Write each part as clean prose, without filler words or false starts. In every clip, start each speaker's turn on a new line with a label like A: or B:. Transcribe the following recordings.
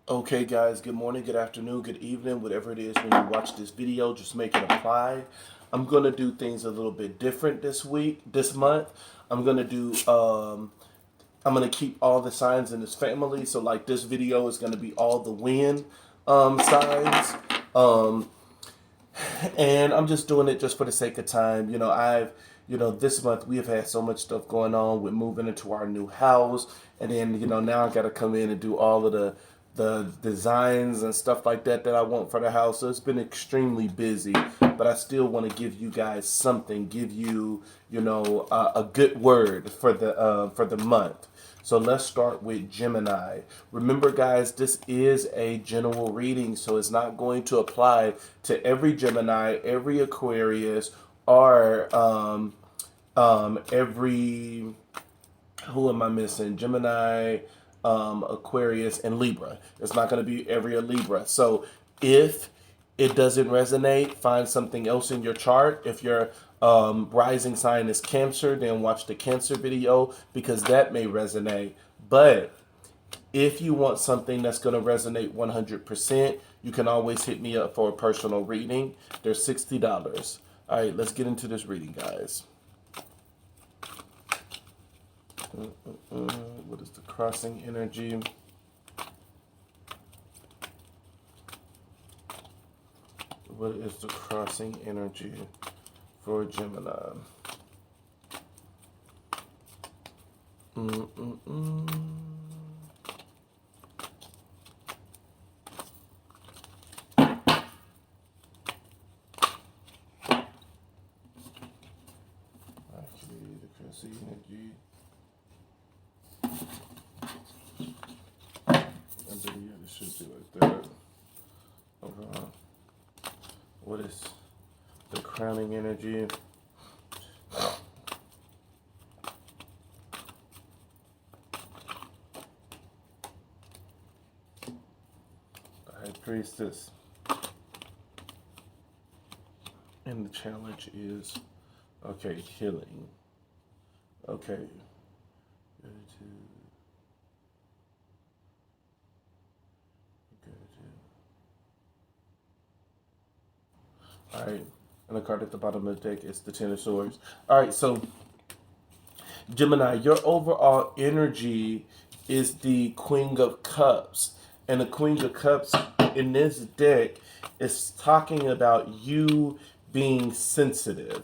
A: Okay, guys, good morning, good afternoon, good evening, whatever it is when you watch this video, just make it apply. I'm going to do things a little bit different this month. I'm going to do, I'm going to keep all the signs in this family. So, like, this video is going to be all the wind signs. Um, and I'm just doing it just for the sake of time. This month we have had so much stuff going on with moving into our new house, and then now I got to come in and do all of the designs and stuff like that I want for the house. So it's been extremely busy, but I still want to give you guys something, give you a good word for the month. So let's start with Gemini. Remember, guys, this is a general reading, so it's not going to apply to every Gemini, every Aquarius, or every, who am I missing? Gemini, Aquarius, and Libra. It's not going to be every Libra. So if it doesn't resonate, find something else in your chart. If your rising sign is Cancer, then watch the Cancer video because that may resonate. But if you want something that's going to resonate 100%, you can always hit me up for a personal reading. They're $60. All right, let's get into this reading, guys. What is the crossing energy? What is the crossing energy for Gemini? Actually, the crossing energy. It should be like that. Overall. What is the crowning energy? High Priestess. And the challenge is, okay, healing. Okay. All right, and the card at the bottom of the deck is the Ten of Swords. All right, so Gemini, your overall energy is the Queen of Cups. And the Queen of Cups in this deck is talking about you being sensitive.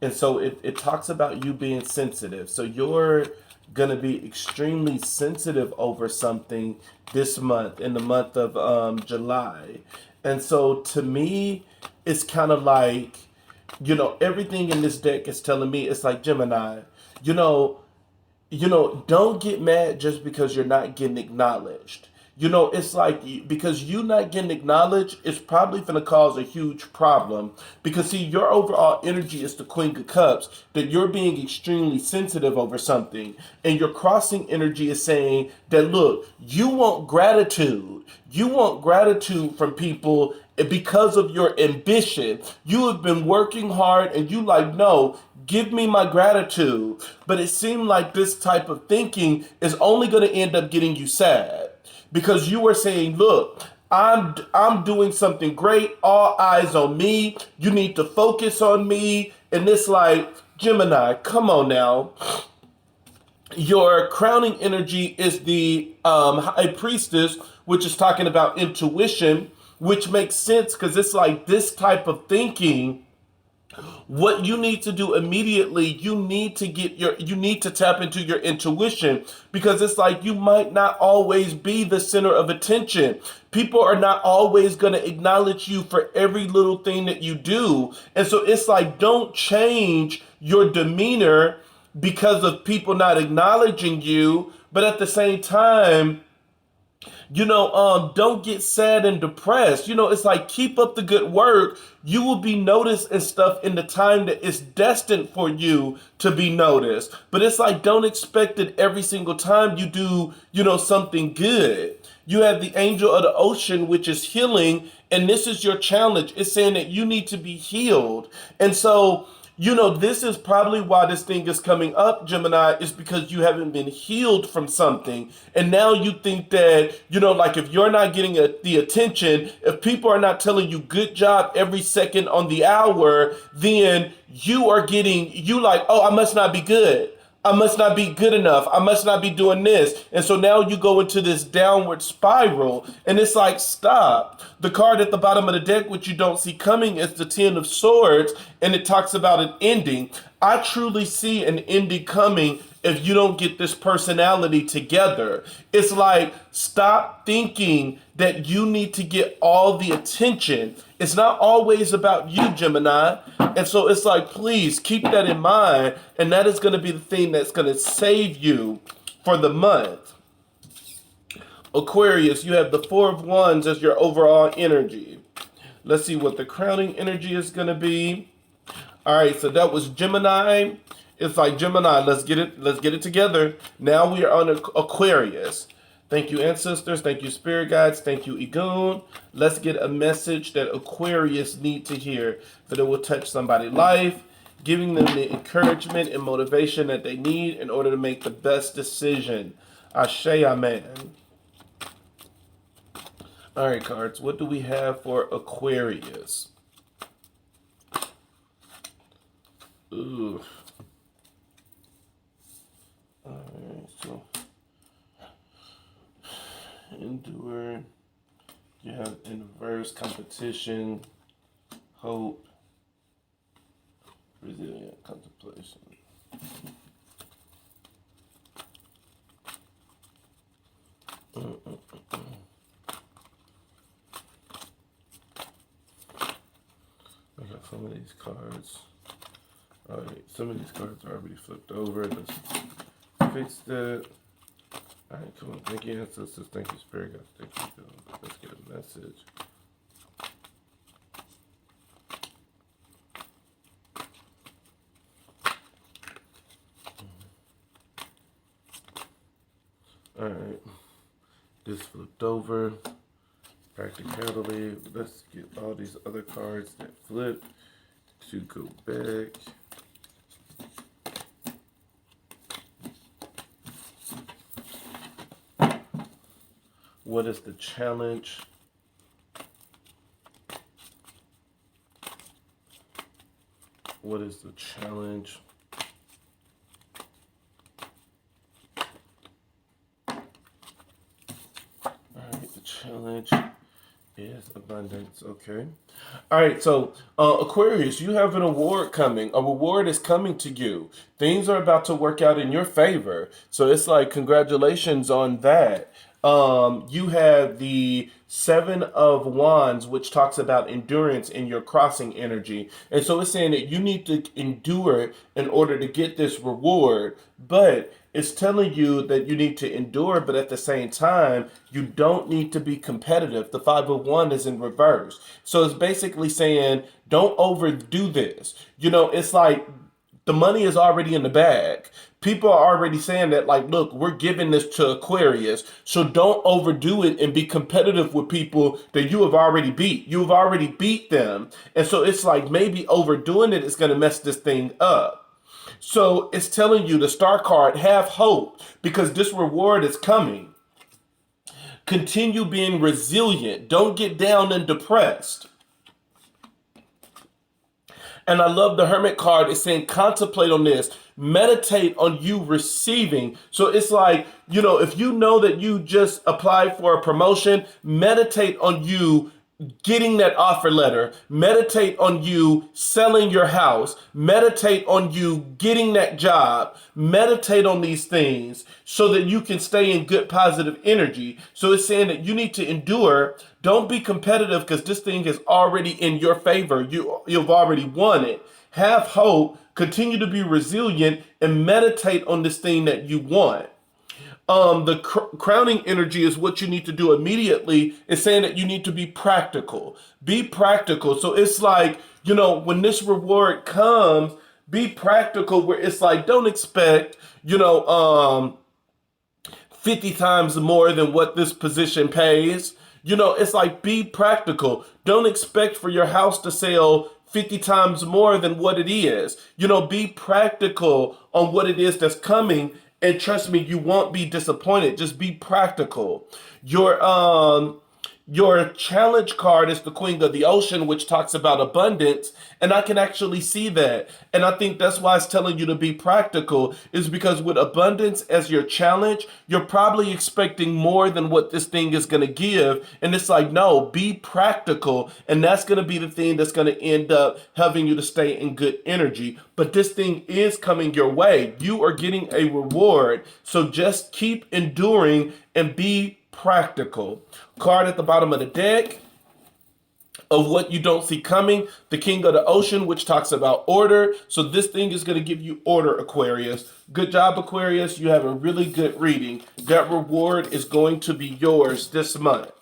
A: And so it talks about you being sensitive. So you're going to be extremely sensitive over something this month, in the month of July. And so to me, it's kind of like, everything in this deck is telling me, it's like, Gemini, don't get mad just because you're not getting acknowledged. It's like, because you not getting acknowledged, it's probably going to cause a huge problem. Because, see, your overall energy is the Queen of Cups, that you're being extremely sensitive over something. And your crossing energy is saying that, look, you want gratitude. You want gratitude from people because of your ambition. You have been working hard and you like, no, give me my gratitude. But it seemed like this type of thinking is only going to end up getting you sad. Because you were saying, look, I'm doing something great. All eyes on me. You need to focus on me. And it's like, Gemini, come on now. Your crowning energy is the High Priestess, which is talking about intuition, which makes sense because it's like this type of thinking. What you need to do immediately, you need to tap into your intuition, because it's like you might not always be the center of attention. People are not always going to acknowledge you for every little thing that you do. And so it's like, don't change your demeanor because of people not acknowledging you. But at the same time, don't get sad and depressed. It's like, keep up the good work. You will be noticed and stuff in the time that is destined for you to be noticed. But it's like, don't expect it every single time you do, something good. You have the angel of the ocean, which is healing. And this is your challenge. It's saying that you need to be healed. And so This is probably why this thing is coming up, Gemini, is because you haven't been healed from something. And now you think that, like if you're not getting the attention, if people are not telling you good job every second on the hour, then you like, oh, I must not be good. I must not be good enough. I must not be doing this. And so now you go into this downward spiral, and it's like, stop. The card at the bottom of the deck, which you don't see coming, is the Ten of Swords, and it talks about an ending. I truly see an ending coming if you don't get this personality together. It's like, stop thinking that you need to get all the attention. It's not always about you, Gemini. And so it's like, please keep that in mind. And that is going to be the thing that's going to save you for the month. Aquarius, you have the Four of Wands as your overall energy. Let's see what the crowning energy is going to be. All right, so that was Gemini. It's like, Gemini, let's get it together. Now we are on Aquarius. Thank you, ancestors. Thank you, spirit guides. Thank you, Ogun. Let's get a message that Aquarius need to hear, that it will touch somebody's life, giving them the encouragement and motivation that they need in order to make the best decision. Ashe, amen. All right, cards. What do we have for Aquarius? Ooh. All right, so endure. You have inverse, competition, hope, resilient, contemplation. I got some of these cards. All right, some of these cards are already flipped over. Let's fix that. All right, come on. Thank you, ancestors. Thank you, spirit guides. Thank you. Let's get a message. All right. This flipped over. Practicality. Let's get all these other cards that flipped to go back. What is the challenge? What is the challenge? All right, the challenge is abundance. Okay. All right, so Aquarius, you have an award coming. A reward is coming to you. Things are about to work out in your favor. So it's like, congratulations on that. You have the Seven of Wands, which talks about endurance in your crossing energy. And so it's saying that you need to endure in order to get this reward, but it's telling you that you need to endure, but at the same time, you don't need to be competitive. The Five of Wands is in reverse. So it's basically saying, don't overdo this. It's like, the money is already in the bag. People are already saying that, like, look, we're giving this to Aquarius, so don't overdo it and be competitive with people that you have already beat. You've already beat them. And so it's like, maybe overdoing it is going to mess this thing up. So it's telling you, the star card, have hope, because this reward is coming. Continue being resilient. Don't get down and depressed. And I love the Hermit card. It's saying, contemplate on this. Meditate on you receiving. So it's like, if you know that you just applied for a promotion, meditate on you getting that offer letter. Meditate on you selling your house. Meditate on you getting that job. Meditate on these things so that you can stay in good, positive energy. So it's saying that you need to endure. Don't be competitive, because this thing is already in your favor. You've already won it. Have hope. Continue to be resilient and meditate on this thing that you want. The crowning energy is what you need to do immediately. It's saying that you need to be practical. Be practical. So it's like, when this reward comes, be practical, where it's like, don't expect, 50 times more than what this position pays. It's like, be practical. Don't expect for your house to sell 50 times more than what it is. You know, be practical on what it is that's coming, and trust me, you won't be disappointed. Just be practical. Your challenge card is the Queen of the Ocean, which talks about abundance. And I can actually see that. And I think that's why it's telling you to be practical, is because with abundance as your challenge, you're probably expecting more than what this thing is going to give. And it's like, no, be practical. And that's going to be the thing that's going to end up having you to stay in good energy. But this thing is coming your way. You are getting a reward. So just keep enduring and be practical. Card at the bottom of the deck of what you don't see coming, the King of the Ocean, which talks about order. So this thing is going to give you order, Aquarius. Good job, Aquarius. You have a really good reading. That reward is going to be yours this month.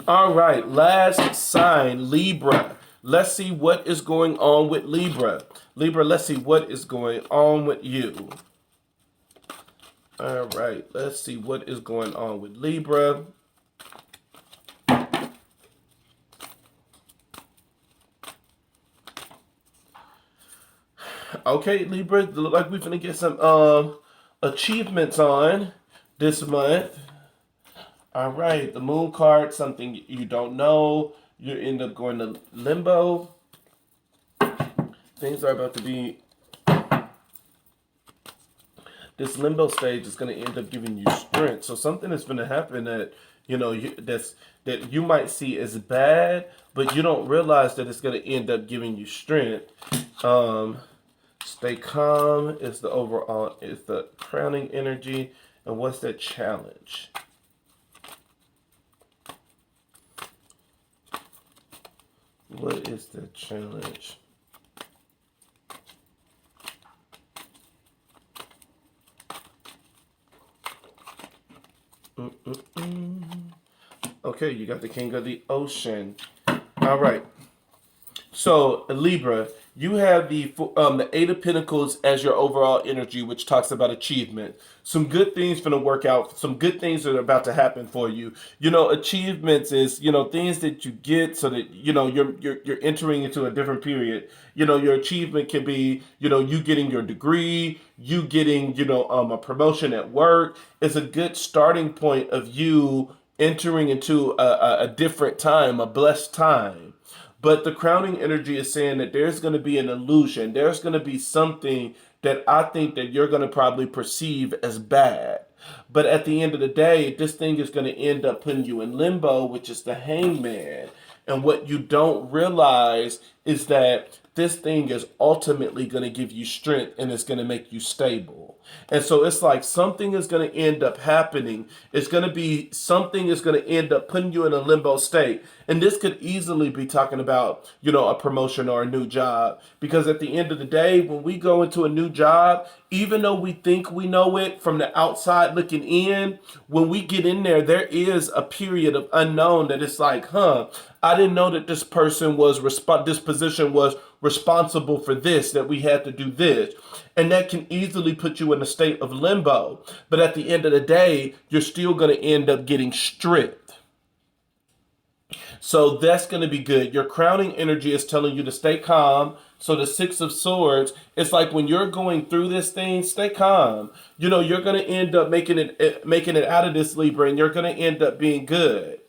A: All right, last sign, Libra. Let's see what is going on with Libra. Libra, let's see what is going on with you. All right, let's see what is going on with Libra. Okay, Libra, look like we're gonna get some achievements on this month. All right, the Moon card, something you don't know. You end up going to limbo. Things are about to be. This limbo stage is going to end up giving you strength. So something is going to happen that, you know, that you might see as bad, but you don't realize that it's going to end up giving you strength. Stay calm is the overall, is the crowning energy. And what's that challenge? What is the challenge? Okay, you got the King of the Ocean. All right. So, Libra, you have the Eight of Pentacles as your overall energy, which talks about achievement. Some good things going to work out. Some good things are about to happen for you. You know, achievements is, you know, things that you get so that, you know, you're entering into a different period. You know, your achievement can be, you know, you getting your degree, you getting, you know, a promotion at work. Is a good starting point of you entering into a different time, a blessed time. But the crowning energy is saying that there's going to be an illusion. There's going to be something that I think that you're going to probably perceive as bad. But at the end of the day, this thing is going to end up putting you in limbo, which is the Hangman. And what you don't realize is that this thing is ultimately going to give you strength and it's going to make you stable. And so it's like something is going to end up happening. It's going to be something is going to end up putting you in a limbo state. And this could easily be talking about, you know, a promotion or a new job. Because at the end of the day, when we go into a new job, even though we think we know it from the outside looking in, when we get in there, there is a period of unknown that it's like, I didn't know that this person was, this position was responsible for this, that we had to do this. And that can easily put you in a state of limbo. But at the end of the day, you're still going to end up getting stripped. So that's going to be good. Your crowning energy is telling you to stay calm. So the Six of Swords, it's like when you're going through this thing, stay calm. You know, you're going to end up making it out of this, Libra, and you're going to end up being good.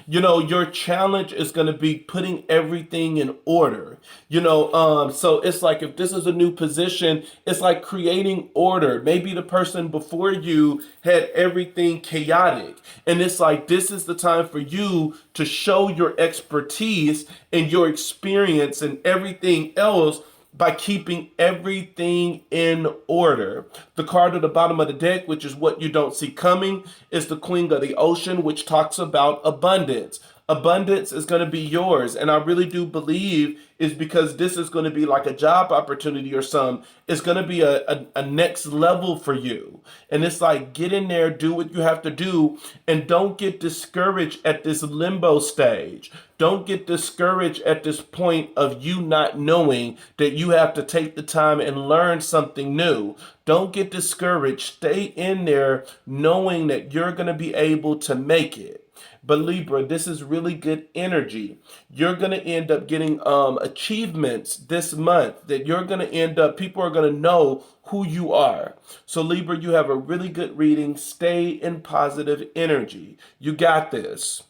A: You know, your challenge is going to be putting everything in order. You know, so it's like if this is a new position, it's like creating order. Maybe the person before you had everything chaotic. And it's like this is the time for you to show your expertise and your experience and everything else by keeping everything in order. The card at the bottom of the deck, which is what you don't see coming, is the Queen of the Ocean, which talks about abundance. Abundance is going to be yours. And I really do believe is because this is going to be like a job opportunity or some. It's going to be a next level for you. And it's like, get in there, do what you have to do, and don't get discouraged at this limbo stage. Don't get discouraged at this point of you not knowing that you have to take the time and learn something new. Don't get discouraged. Stay in there knowing that you're going to be able to make it. But Libra, this is really good energy. You're going to end up getting achievements this month that you're going to end up, people are going to know who you are. So Libra, you have a really good reading. Stay in positive energy. You got this.